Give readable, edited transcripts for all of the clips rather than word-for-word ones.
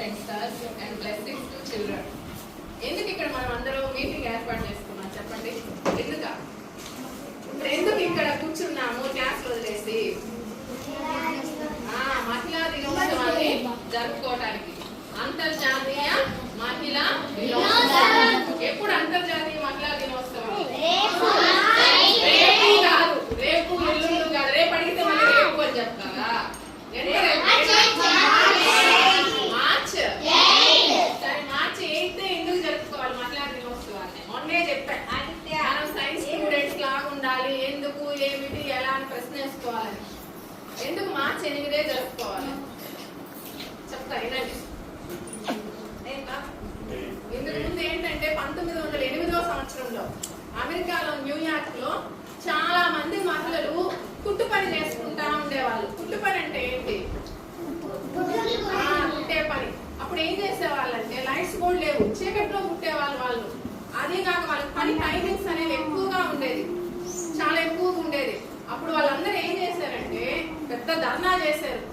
and stars and blessings to children. ఎందుకు ఇక్కడ మనం అందరూ మీటింగ్ ఏర్పాటు చేసుకున్నాం చెప్పండి? ఎందుకు ఇక్కడ కూర్చున్నాము క్లాస్ వదిలేసి? మహిళా దినోత్సవాన్ని జరుపుకోవడానికి. అంతర్జాతీయ మహిళా దినోత్సవం. ఎప్పుడు అంతర్జాతీయ మహిళా దినోత్సవం? రేపు కాదు, రేపు ఎల్లుండి కాదు. రేపు అడిగితే మళ్ళీ రేపు అని చెప్తారా? మార్చ్ 8 ఎందుకు జరుపుకోవాలి మహిళా దినోత్సవాన్ని? మొన్నే చెప్పాను, మనం సైన్స్ స్టూడెంట్స్ లాగా ఉండాలి. ఎందుకు, ఏమిటి, ఎలా అని ప్రశ్న వేసుకోవాలని. ఎందుకు మార్చ్ 8 జరుపుకోవాలి చెప్తా వినండి. ఇంతకు ముందు ఏంటంటే 1908వ సంవత్సరంలో అమెరికాలో న్యూయార్క్ లో చాలా మంది మహిళలు కుట్టు పని చేసుకుంటా ఉండేవాళ్ళు. కుట్టు పని అంటే ఏంటి? కుట్టే పని. అప్పుడు ఏం చేసేవాళ్ళంటే లైట్స్ కూడా లేవు, చీకట్లో కుట్టేవాళ్ళు వాళ్ళు. అదే కాక వాళ్ళకి పని టైమింగ్స్ అనేవి ఎక్కువగా ఉండేది, చాలా ఎక్కువగా ఉండేది. అప్పుడు వాళ్ళందరూ ఏం చేశారంటే పెద్ద ధర్నా చేశారు.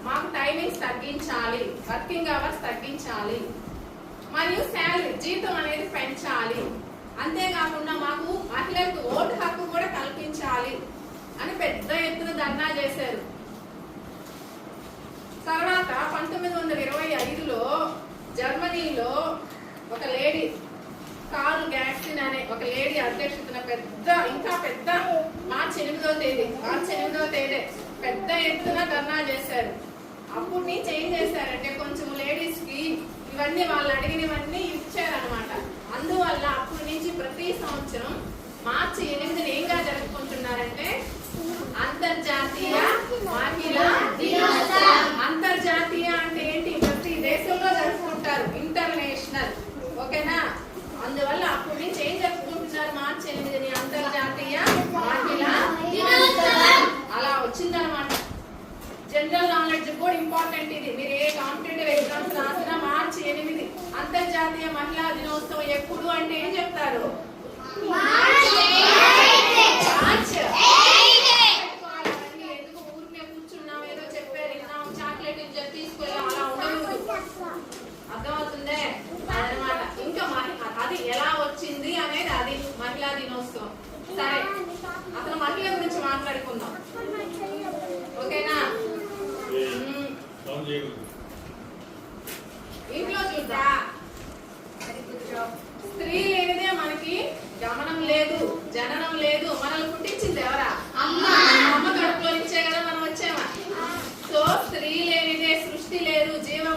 మాకు టైమింగ్స్ తగ్గించాలి, వర్కింగ్ అవర్స్ తగ్గించాలి, మరియు శాలరీ జీతం అనేది పెంచాలి, అంతేకాకుండా మాకు మహిళలకు ఓటు హక్కు కూడా కల్పించాలి అని పెద్ద ఎత్తున ధర్నా చేశారు. తర్వాత 1925లో జర్మనీలో ఒక లేడీ కార్ల్ గ్యాట్సిన్ అనే ఒక లేడీ అధ్యక్షతన ఇంకా పెద్ద మార్చి 8వ తేదీ పెద్ద ఎత్తున ధర్నా చేశారు. అప్పుడు నుంచి ఏం చేశారంటే కొంచెం లేడీస్ కి ఇవన్నీ వాళ్ళు అడిగినవన్నీ ఇచ్చారనమాట. అందువల్ల అప్పటి నుంచి ప్రతి సంవత్సరం మార్చి 8ని ఏంగా జరుపుకుంటున్నారంటే అంతర్జాతీయ మహిళా దినోత్సవం. అంతర్జాతీయ అంటే ఏంటి? ప్రతి దేశంలో జరుపుకుంటారు, ఇంటర్నేషనల్. ఓకేనా? అందువల్ల అప్పటి నుంచి ఏం జరుపుకుంటున్నారు మార్చి 8ని? అంతర్జాతీయ మహిళా దినోత్సవం. అలా వచ్చిందనమాట. జనరల్ నాలెడ్జ్ కూడా ఇంపార్టెంట్ ఇది. మీరు ఏ కాంపిటేటివ్ ఎగ్జామ్స్ రాసినా మార్చి 8 అంతర్జాతీయ మహిళా దినోత్సవం ఎప్పుడు అంటే ఏం చెప్తారు? ఎందుకు ఊరికే కూర్చున్నాం, ఏదో చెప్పారు విన్నాం, చాక్లెట్ తీసుకెళ్ళాం, అలా ఉండదు. అర్థమవుతుందే అదనమాట. ఇంకా అది ఎలా వచ్చింది అనేది అది మహిళా దినోత్సవం. సరే, అసలు మహిళ గురించి మాట్లాడుకుందాం. ఓకేనా? ఇంట్లో చూద్దా, స్త్రీ లేనిదే మనకి గమనం లేదు, జననం లేదు. మనల్ని పుట్టించింది ఎవరా? అమ్మ కడుపులో ఇచ్చే కదా మనం వచ్చామా. సో స్త్రీ లేనిదే సృష్టి లేదు, జీవం